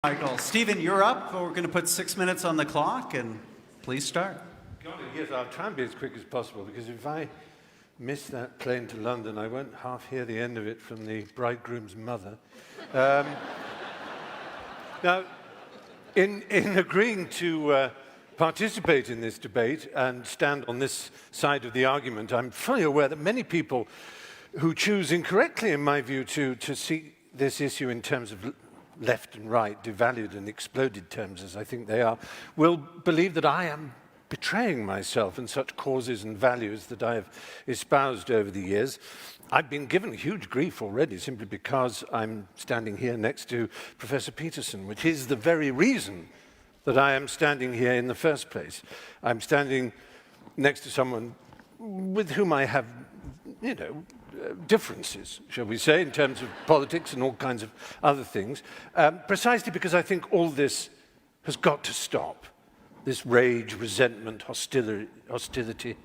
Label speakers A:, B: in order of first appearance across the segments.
A: Michael. Stephen, you're up. We're going to put 6 minutes on the clock, and please start.
B: Yes, I'll try and be as quick as possible, because if I miss that plane to London, I won't half hear the end of it from the bridegroom's mother. Now, in agreeing to participate in this debate and stand on this side of the argument, I'm fully aware that many people who choose incorrectly, in my view, to see this issue in terms of left and right, devalued and exploded terms as I think they are, will believe that I am betraying myself in such causes and values that I have espoused over the years. I've been given huge grief already simply because I'm standing here next to Professor Peterson, which is the very reason that I am standing here in the first place. I'm standing next to someone with whom I have, differences, shall we say, in terms of politics and all kinds of other things, precisely because I think all this has got to stop. This rage, resentment, hostility,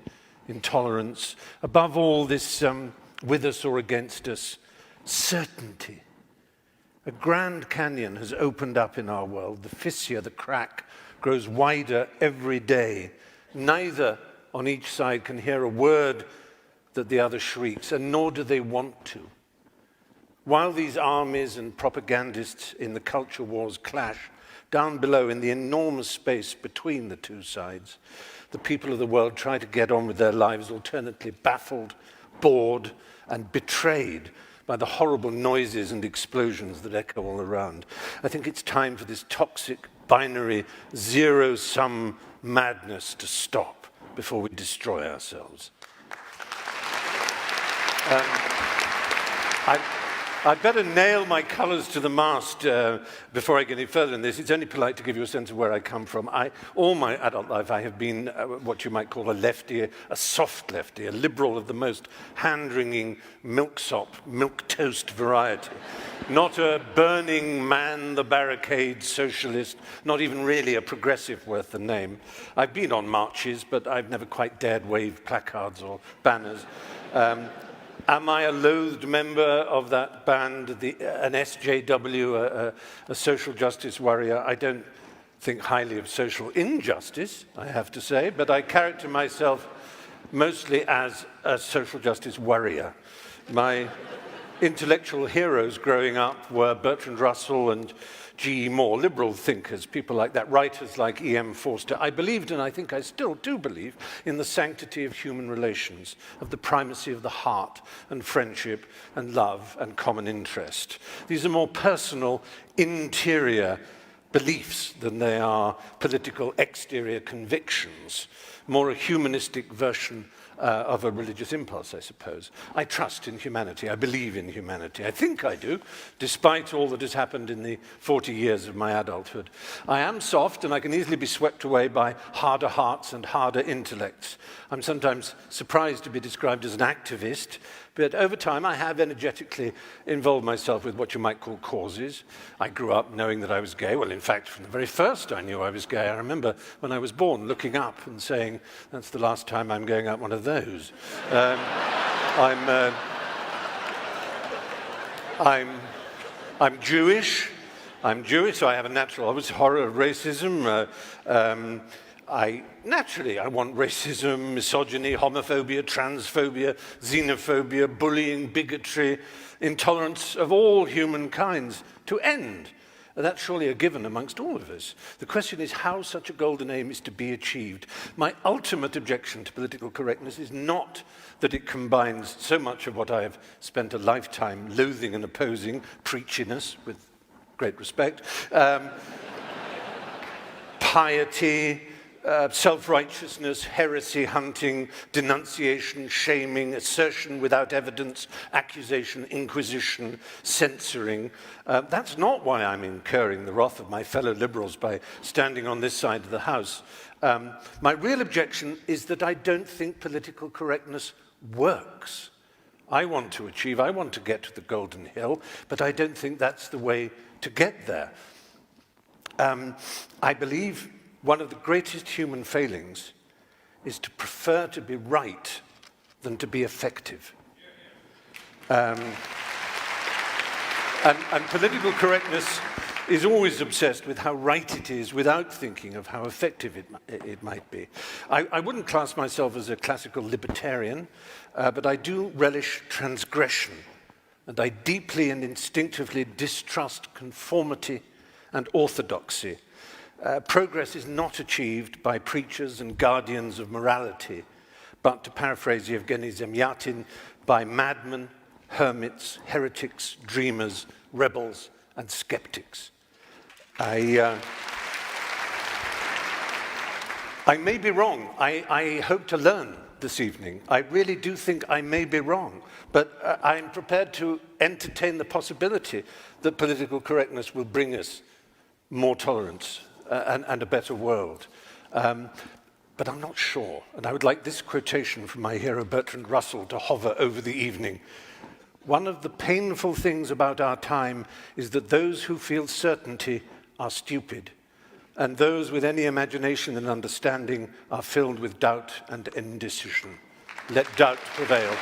B: intolerance, above all this with us or against us, certainty. A Grand Canyon has opened up in our world. The fissure, the crack, grows wider every day. Neither on each side can hear a word that the other shrieks, and nor do they want to. While these armies and propagandists in the culture wars clash, down below in the enormous space between the two sides, the people of the world try to get on with their lives, alternately baffled, bored, and betrayed by the horrible noises and explosions that echo all around. I think it's time for this toxic, binary, zero-sum madness to stop before we destroy ourselves. I'd better nail my colours to the mast before I get any further in this. It's only polite to give you a sense of where I come from. All my adult life, I have been what you might call a lefty, a soft lefty, a liberal of the most hand-wringing milksop, milquetoast variety. Not a burning man the barricade socialist, not even really a progressive worth the name. I've been on marches, but I've never quite dared wave placards or banners. Am I a loathed member of that band, an SJW, a social justice warrior? I don't think highly of social injustice, I have to say, but I character myself mostly as a social justice warrior. My intellectual heroes growing up were Bertrand Russell and G.E. Moore, liberal thinkers, people like that, writers like E.M. Forster. I believed, and I think I still do believe, in the sanctity of human relations, of the primacy of the heart and friendship and love and common interest. These are more personal, interior beliefs than they are political exterior convictions, more a humanistic version of a religious impulse, I suppose. I trust in humanity. I believe in humanity. I think I do, despite all that has happened in the 40 years of my adulthood. I am soft, and I can easily be swept away by harder hearts and harder intellects. I'm sometimes surprised to be described as an activist, but over time I have energetically involved myself with what you might call causes. I grew up knowing that I was gay. Well, in fact, from the very first I knew I was gay. I remember when I was born looking up and saying, that's the last time I'm going up one of those. I'm Jewish. So I have a natural, obviously, horror of racism. I want racism, misogyny, homophobia, transphobia, xenophobia, bullying, bigotry, intolerance of all humankind to end. That's surely a given amongst all of us. The question is how such a golden aim is to be achieved. My ultimate objection to political correctness is not that it combines so much of what I have spent a lifetime loathing and opposing, preachiness, with great respect, piety, self-righteousness, heresy hunting, denunciation, shaming, assertion without evidence, accusation, inquisition, censoring. That's not why I'm incurring the wrath of my fellow liberals by standing on this side of the House. My real objection is that I don't think political correctness works. I want to get to the Golden Hill, but I don't think that's the way to get there. I believe one of the greatest human failings is to prefer to be right than to be effective. And political correctness is always obsessed with how right it is without thinking of how effective it might be. I wouldn't class myself as a classical libertarian, but I do relish transgression, and I deeply and instinctively distrust conformity and orthodoxy. Progress is not achieved by preachers and guardians of morality, but, to paraphrase Yevgeny Zemyatin, by madmen, hermits, heretics, dreamers, rebels, and skeptics. I may be wrong. I hope to learn this evening. I really do think I may be wrong, but I'm prepared to entertain the possibility that political correctness will bring us more tolerance and a better world. But I'm not sure, and I would like this quotation from my hero Bertrand Russell to hover over the evening. One of the painful things about our time is that those who feel certainty are stupid, and those with any imagination and understanding are filled with doubt and indecision. Let doubt prevail.